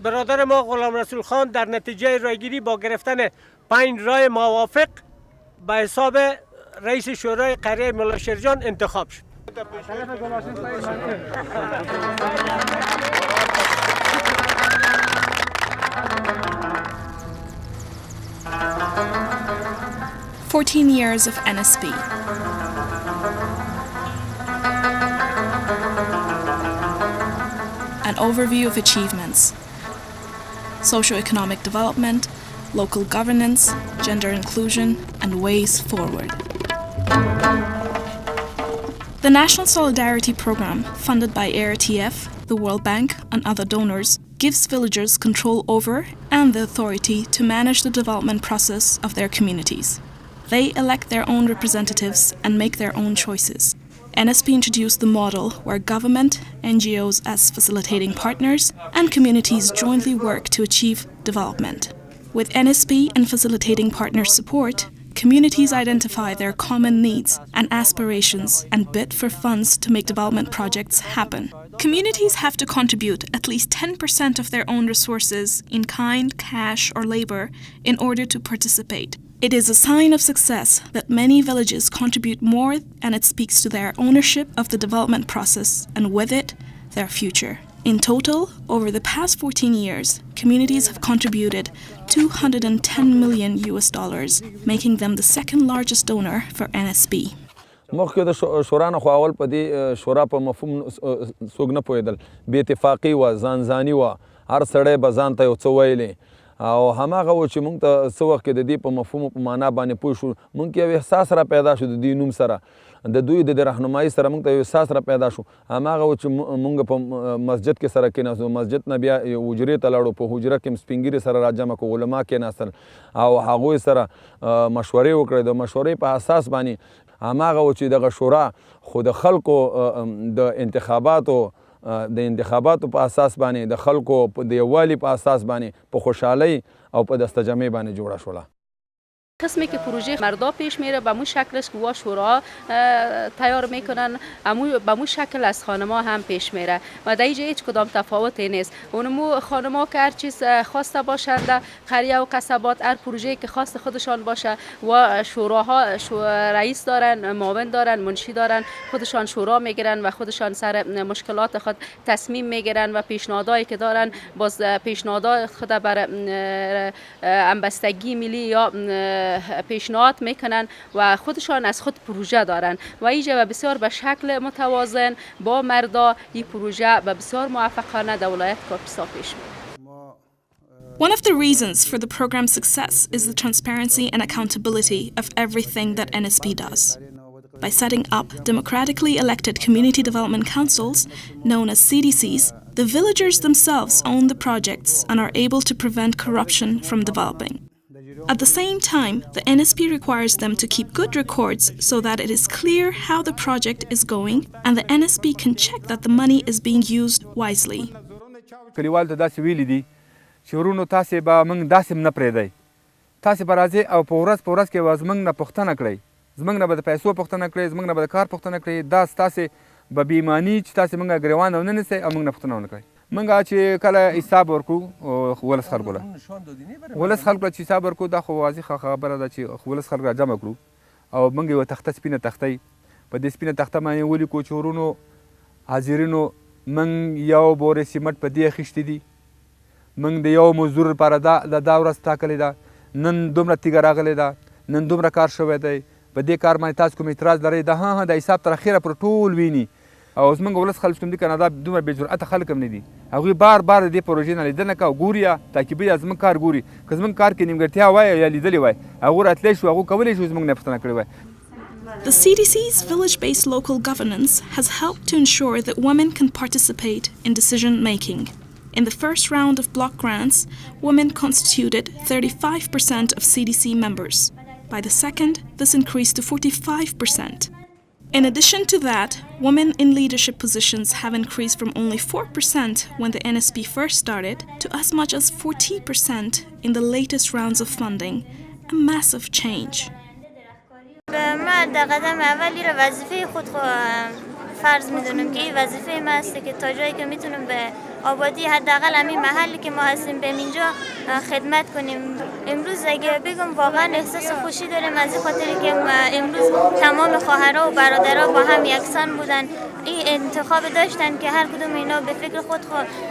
برادر ما غلام رسول خان در نتیجه رایگیری با گرفتن 5 رای موافق به حساب رئیس شورای قریه ملا شیرجان انتخاب شد. "14 years of NSP. An overview of achievements: socio-economic development, local governance, gender inclusion, and ways forward." The National Solidarity Program, funded by ARTF, the World Bank, and other donors, gives villagers control over and the authority to manage the development process of their communities. They elect their own representatives and make their own choices. NSP introduced the model where government, NGOs as facilitating partners, and communities jointly work to achieve development. With NSP and facilitating partner support, communities identify their common needs and aspirations and bid for funds to make development projects happen. Communities have to contribute at least 10% of their own resources in kind, cash, or labor in order to participate. It is a sign of success that many villages contribute more, and it speaks to their ownership of the development process and with it, their future. In total, over the past 14 years, communities have contributed $210 million, making them the second largest donor for NSP. مخکې د شورا نه خو اول په دې شورا په مفهوم څوک نه پوهېدل، بې اتفاقي وه، ځانځاني وه، هر سړی به ځان ته یو څه ویلې او هماغه و چې موږ ته څه وخت کې د دې په مفهوم په معنا باندې پوه شو، موږ کې یو احساس را پیدا شو د دوی نوم سره، د دوی د رهنمایي سره موږ ته یو احساس را پیدا شو. هماغه و چې موږ په مسجد کې سره کېناستو، مسجد نه بیا حجرې ته لاړو، په حجره کې سپین ږیري سره راجمع کړو، علما کېناستل او هغوی سره مشورې وکړې. د مشورې په اساس باندې هماغه و چې دغه شورا خو د خلکو د انتخاباتو په اساس باندې د خلکو د یووالي په اساس باندې په خوشحالۍ او په دستجمعۍ باندې جوړه شوله. قسمی که پروژه مردا پیش میره به مو شکلش که شورا تیار میکنن به مو شکل از خانما هم پیش میره و در اینجا هیچ کدام تفاوتی نیست. اونمو خانما که هر چیز خواسته باشند قریه و قصبات هر پروژه که خواست خودشان باشه و شوراها رئیس دارن، معاون دارن، منشی دارن، خودشان شورا میگیرن و خودشان سر مشکلات خود تصمیم میگیرن و پیشنهادایی که دارن باز پیشنهادات خود بر همبستگی ملی یا پیشنهاد میکنن و خودشان از خود پروژه دارن و اینجا بسیار به شکل متوازن با مردا این پروژه به بسیار موفقانه در ولایت کاپیسا پیش میره. One of the reasons for the program's success is the transparency and accountability of everything that NSP does. By setting up democratically elected community development councils, known as CDCs, the villagers themselves own the projects and are able to prevent corruption from developing. At the same time, the NSP requires them to keep good records so that it is clear how the project is going and the NSP can check that the money is being used wisely. کلیوال ته داسې ویلي دي چې ورونو تاسې به موږ داسې نه پرېږدئ، تاسې به راځئ او په ورځ کې به زموږ نه پوښتنه کړئ، زموږ نه به د پیسو پوښتنه کړئ، زموږ نه به د کار پوښتنه کړئ، دا ستاسې به بې ایماني چې تاسې موږ ګریوان ونه نیسئ او موږ نه پوښتنه ونه کړئ. موږ چې کله حساب ورکړو ولس خلکو له چې حساب ورکړو دا خو واضح خبره ده چې ولس خلک راجمع کړو او موږ یوه تخته سپینه تختۍ په دې سپینه تخته باندې ولیکو چې ورونو حاضرینو موږ یو بورې سیمټ په دې اخیستي دي، موږ د یو مزدور لپاره دا ورځ ټاکلې ده، نن دومره تیږه راغلې ده، نن دومره کار شوی دی، په دې کار باندې تاسو کوم اعتراض لرئ؟ دا د حساب تر اخره پر ټول ویني او زموږ ولس خلک کوم دي که نه دا دومره بې جرأته خلک هم نه دي، هغوی بار د دې پروژې نه لیدنه کوي او ګوري یا تعقیبوي یا زموږ کار ګوري. که زموږ کار کې نیمګړتیا وای یا لیدلې وای هغوی راتلی شو، هغوی کولی شو زموږ نه پوښتنه کړې وای. The CDC's village-based local governance has helped to ensure that women can participate in decision-making. In the first round of block grants, women constituted 35% of CDC members. By the second, this increased to 45%. In addition to that, women in leadership positions have increased from only 4% when the NSP first started to as much as 40% in the latest rounds of funding, a massive change. فرض میدونم که این وظیفه ما است که تا جایی که میتونم به آبادی حداقل همین محلی که ما هستیم به اینجا خدمت کنیم. امروز اگه بگم واقعا احساس خوشی داریم از این خاطر که امروز تمام خواهرها و برادرها با هم یکسان بودن. این انتخاب داشتن که هر کدوم اینا به فکر خود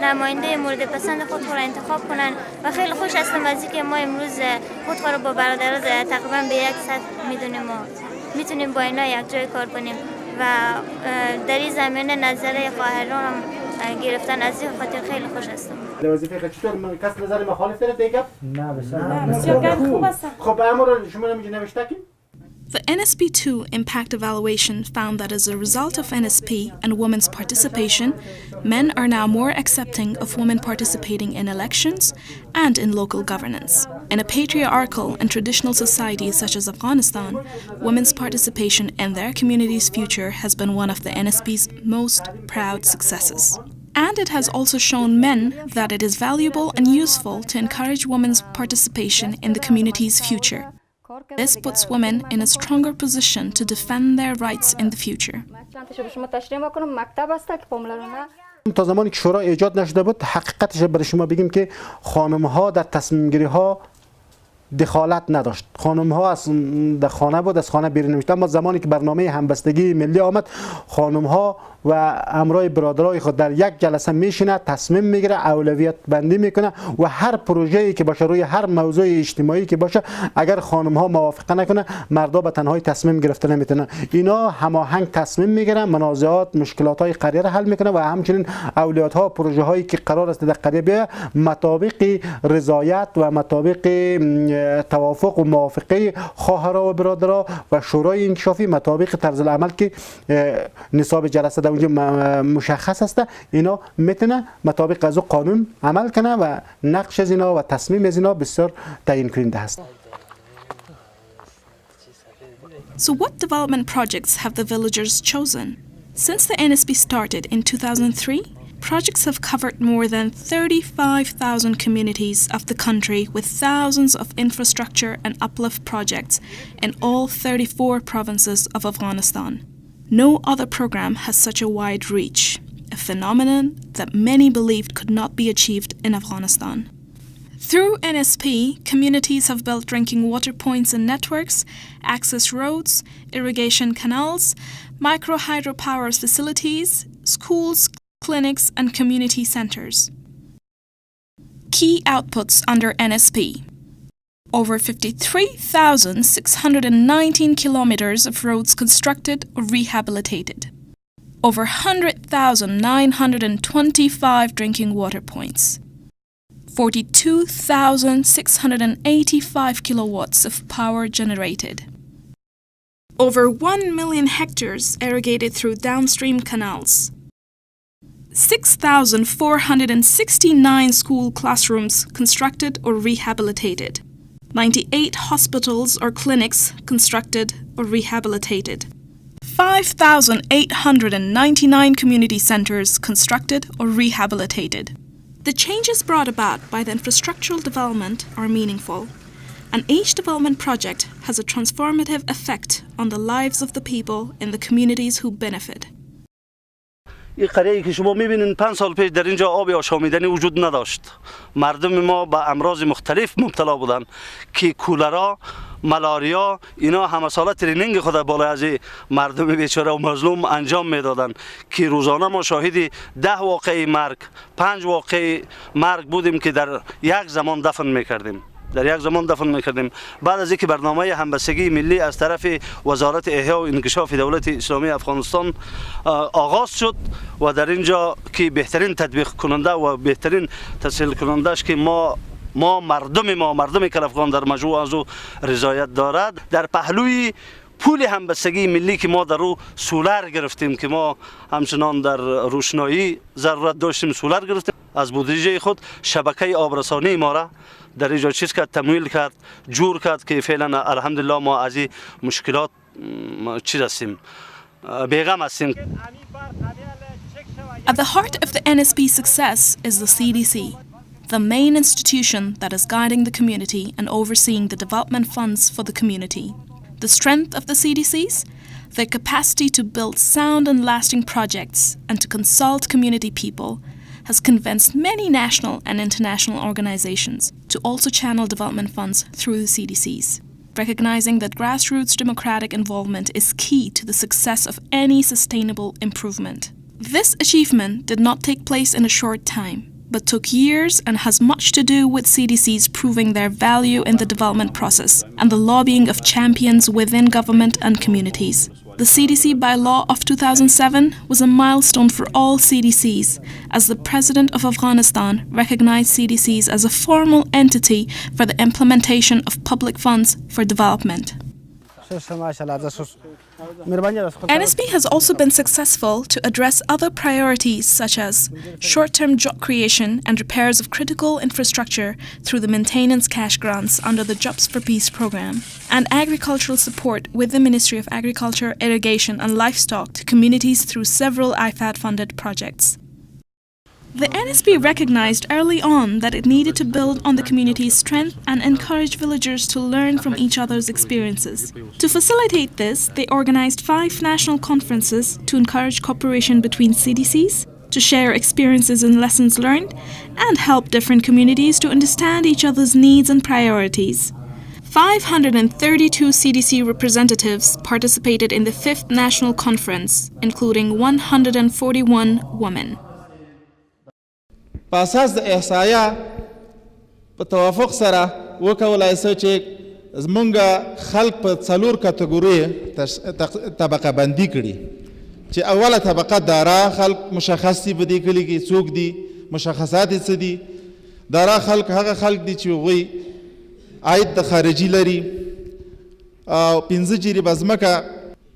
نماینده مورد پسند خود را انتخاب کنن و خیلی خوش هستم از اینکه ما امروز خود را با برادرها تقریبا به یک سطح میدونیم و میتونیم با اینا یک جای کار کنیم و در این زمینه نظر خواهران هم گرفتن. از این خاطر خیلی خوش هستم. وظیفه چطور من کس نظر مخالف داره دیگه؟ نه بسیار خوب است. خب امر شما نمیشه نوشته کی؟ The NSP2 impact evaluation found that as a result of NSP and women's participation, men are now more accepting of women participating in elections and in local governance. In a patriarchal and traditional society such as Afghanistan, women's participation in their community's future has been one of the NSP's most proud successes. And it has also shown men that it is valuable and useful to encourage women's participation in the community's future. This puts women in a stronger position to defend their rights in the future. تا زمانی که شورا ایجاد نشده بود حقیقتش برای شما بگیم که خانم ها در تصمیم گیری ها دخالت نداشت. خانم ها از در خانه بود، از خانه بیرون نمیشد. اما زمانی که برنامه همبستگی ملی آمد، خانم ها و همراه برادرای خود در یک جلسه میشینه، تصمیم میگیره، اولویت بندی میکنه و هر پروژه‌ای که باشه، روی هر موضوع اجتماعی که باشه، اگر خانم ها موافقت نکنه، مردا به تنهایی تصمیم گرفته نمیتونن. اینا هماهنگ تصمیم میگیرن، منازعات، مشکلات های قریه را حل میکنه و همچنین اولویت ها، پروژه هایی که قرار است در قریه بیاید مطابق رضایت و مطابق توافق و موافقه خواهرها و برادرها و شورای انکشافی مطابق طرز العمل که نصاب جلسه در اونجا مشخص است، اینا میتونه مطابق از قانون عمل کنه و نقش از اینا و تصمیم از اینا بسیار تعیین کننده است. So what development projects have the villagers chosen? Since the NSP started in 2003, projects have covered more than 35,000 communities of the country with thousands of infrastructure and uplift projects in all 34 provinces of Afghanistan. No other program has such a wide reach, a phenomenon that many believed could not be achieved in Afghanistan. Through NSP, communities have built drinking water points and networks, access roads, irrigation canals, micro hydropower facilities, schools, clinics, and community centers. Key outputs under NSP: over 53,619 kilometers of roads constructed or rehabilitated, over 100,925 drinking water points, 42,685 kilowatts of power generated, over 1 million hectares irrigated through downstream canals, 6,469 school classrooms constructed or rehabilitated, 98 hospitals or clinics constructed or rehabilitated, 5,899 community centers constructed or rehabilitated. The changes brought about by the infrastructural development are meaningful, and each development project has a transformative effect on the lives of the people in the communities who benefit. این قریه‌ای که شما می‌بینید 5 سال پیش در اینجا آب آشامیدنی وجود نداشت. مردم ما به امراض مختلف مبتلا بودند که کولرا، ملاریا، اینا همه ساله ترینینگ خود بالای از مردم بیچاره و مظلوم انجام میدادند که روزانه ما شاهد 10 واقعه مرگ، 5 واقعه مرگ بودیم که در یک زمان دفن میکردیم. بعد از اینکه برنامه همبستگی ملی از طرف وزارت احیا و انکشاف دولت اسلامی افغانستان آغاز شد و در اینجا که بهترین تطبیق کننده و بهترین تسهیل کننده است که ما مردم کلافگان در مجموع از او رضایت دارد. در پهلوی پول همبستگی ملی که ما در رو سولار گرفتیم که ما همچنان در روشنایی ضرورت داشتیم، سولار گرفتیم از بودجه خود، شبکه آبرسانی ما را در اینجا چیز کرد، تمویل کرد، جور کرد که فعلا الحمدلله ما از این مشکلات بیغم هستیم. At the heart of the NSP success is the CDC, the main institution that is guiding the community and overseeing the development funds for the community. The strength of the CDCs? their capacity to build sound and lasting projects and to consult community people has convinced many national and international organizations to also channel development funds through the CDCs, recognizing that grassroots democratic involvement is key to the success of any sustainable improvement. This achievement did not take place in a short time, but took years and has much to do with CDCs proving their value in the development process and the lobbying of champions within government and communities. The CDC bylaw of 2007 was a milestone for all CDCs, as the President of Afghanistan recognized CDCs as a formal entity for the implementation of public funds for development. NSP has also been successful to address other priorities such as short-term job creation and repairs of critical infrastructure through the maintenance cash grants under the Jobs for Peace program, and agricultural support with the Ministry of Agriculture, Irrigation and Livestock to communities through several IFAD-funded projects. The NSP recognized early on that it needed to build on the community's strength and encourage villagers to learn from each other's experiences. To facilitate this, they organized 5 national conferences to encourage cooperation between CDCs, to share experiences and lessons learned, and help different communities to understand each other's needs and priorities. 532 CDC representatives participated in the 5th National Conference, including 141 women. په اساس د احصایه په توافق سره وکولای شو چې زمونږ خلق په 4 کټګوري طبقه بندي کړي چې اوله طبقه دارا خلق مشخص دي په دې کلی کې څوک دي مشخصات یې څه دي دارا خلق هغه خلق دي چې وغوي عاید د خارجي لري او 15 جریبه ځمکه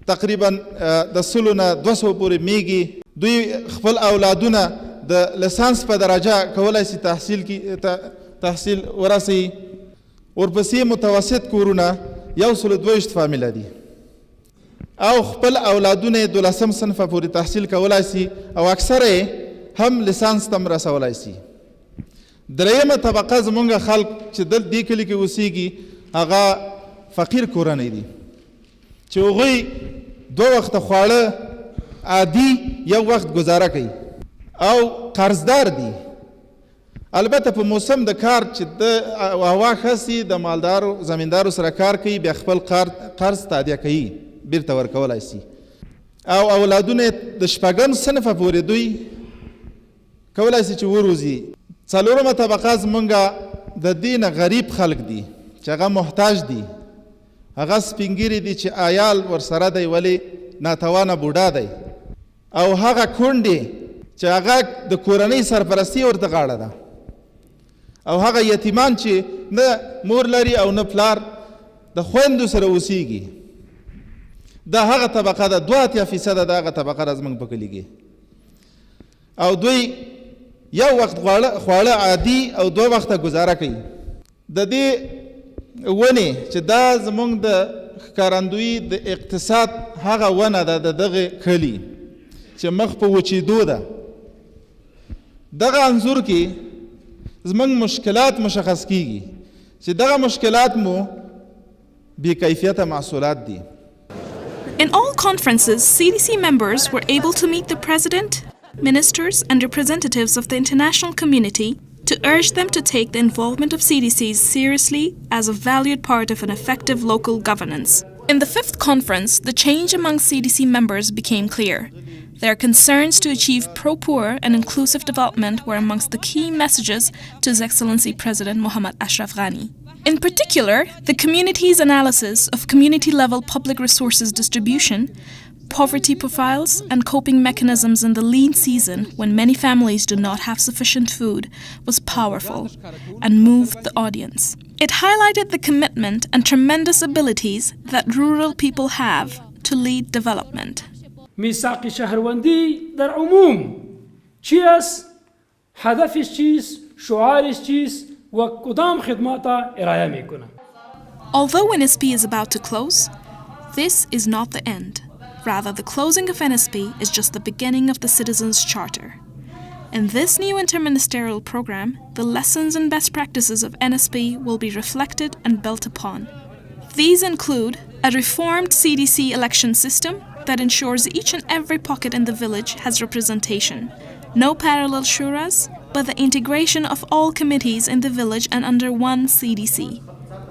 تقریبا د سلو نه 200 پورې میږي دوی خپل اولادونه د لسانس په درجه کولای شي تحصیل ورسي ورپسې متوسط کورونه 122 فامیله دي او خپل اولادونه د 12 صنف پورې تحصیل کولای شي او اکثره هم لسانس تم رسولای شي درېمه طبقه زمونږ خلک چې د دې کلی کې اوسېږي هغه فقیر کورنۍ دي چې هغوی 2 وخت خواړه عادي یو وخت گزاره کوي او قرضدار دي البته په موسم د کار چې د هوا خسي د مالدارو زمیندارو سره کار کوي بیا خپل قرض تادیه کوي بیرته ورکولای شي او اولادونه د شپږم صنف پورې دوی کولای شي چې وروزي څلورمه طبقه زمونږ د دین غریب خلک دي چې هغه محتاج دي هغه سپینګیری دي چې عیال ورسره دی ولی ناتوانه بوډا دی او هغه کونډې چې هغه د کورنۍ سرپرستی ورته غاړه ده او هغه یتیمان چې نه مور لري او نه پلار د خویندو سره اوسېږي دا هغه طبقه ده 2% د هغه طبقه را زموږ په کلي کې او دوی یو وخت خواړه عادي او 2 وخته گزاره کوي د دې ونې چې دا زموږ د ښکارندویي د اقتصاد هغه ونه ده د دغه کلي چې مخ په وچېدو ده دغه انظور کې زموږ مشکلات مشخص کیږي چې دغه مشکلات مو بې کیفیته محصولات دي. In all conferences, CDC members were able to meet the President, ministers and representatives of the international community to urge them to take the involvement of CDCs seriously as a valued part of an effective local governance. In the 5th conference, the change among CDC members became clear. Their concerns to achieve pro-poor and inclusive development were amongst the key messages to His Excellency President Mohammad Ashraf Ghani. In particular, the community's analysis of community-level public resources distribution, poverty profiles, and coping mechanisms in the lean season when many families do not have sufficient food was powerful and moved the audience. It highlighted the commitment and tremendous abilities that rural people have to lead development. میثاق شهروندی در عموم چی است؟ هدفش چیست؟ شعارش چیست؟ و کدام خدمات ارائه میکنه. Although NSP is about to close, this is not the end. Rather, the closing of NSP is just the beginning of the Citizens' Charter. In this new interministerial program, the lessons and best practices of NSP will be reflected and built upon. These include a reformed CDC election system that ensures each and every pocket in the village has representation. No parallel shuras, but the integration of all committees in the village and under one CDC.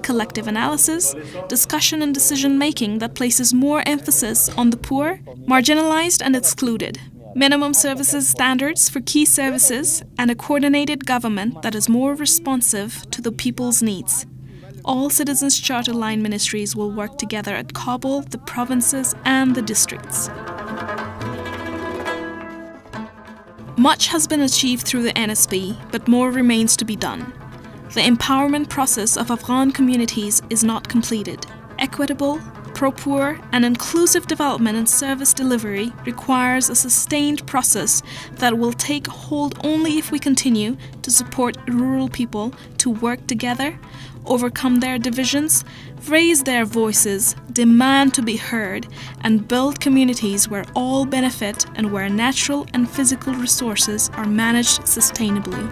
Collective analysis, discussion and decision-making that places more emphasis on the poor, marginalized and excluded. Minimum services standards for key services and a coordinated government that is more responsive to the people's needs. All Citizens Charter Line ministries will work together at Kabul, the provinces and the districts. Much has been achieved through the NSP, but more remains to be done. The empowerment process of Afghan communities is not completed. Equitable, pro-poor, and inclusive development and service delivery requires a sustained process that will take hold only if we continue to support rural people to work together, overcome their divisions, raise their voices, demand to be heard, and build communities where all benefit and where natural and physical resources are managed sustainably.